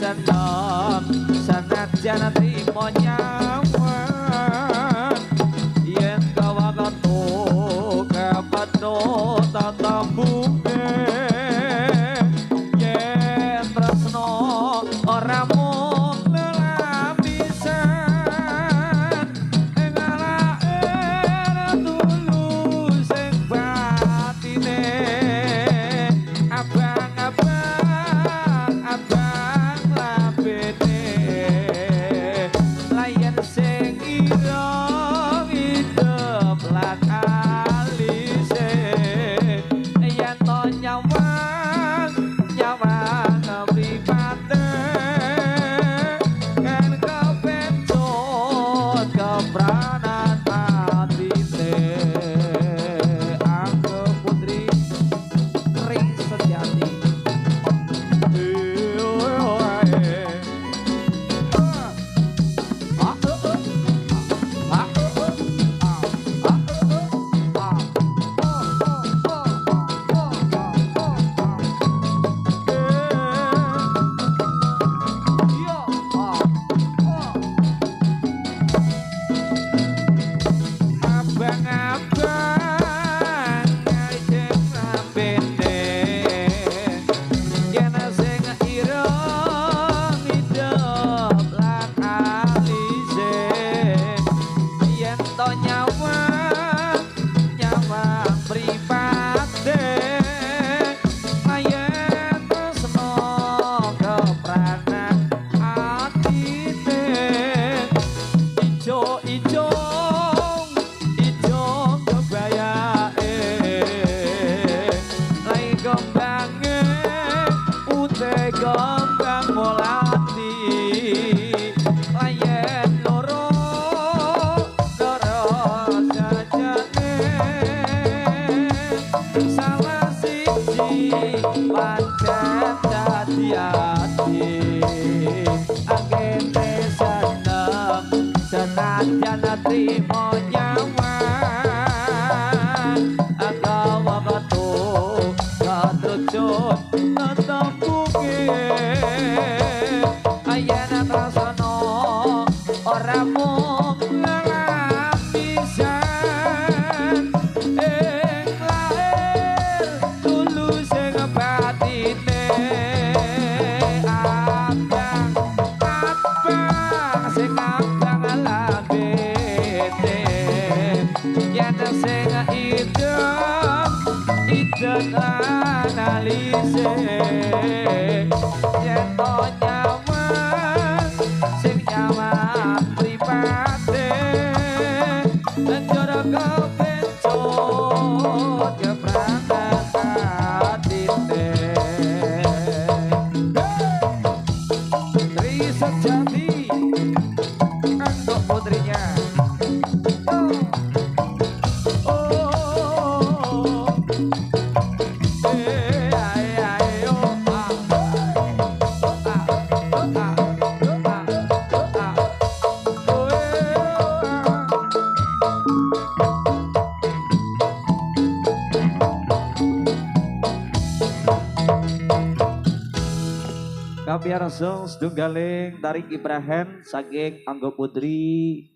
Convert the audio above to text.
seneng senajan trimo nyawan yen kawakatu kepetho tatambuke yen tresno ora mung lelapisan ing alake tulus ing batine abang-abang labene layan sing ireng idep lan alise yen to nyawang mripate kan kepencut kepranan atine Angga Putri Ring Sejati. Gombang molati layen loro sajane salah siji pancen dadi ati anggene seneng senajan trimo nyawan agawa metu katrucut ayana rasana ora mung lapisan ing lair tulus ing batine abang sing abang labene yen sing idep lan alise yen to nyawan sing nyawan pripate njara kepencut kepranan atine Tri Sejati Angga putrinya Kapiarsa setunggaling Tarik Ibrahim saking Angga Putri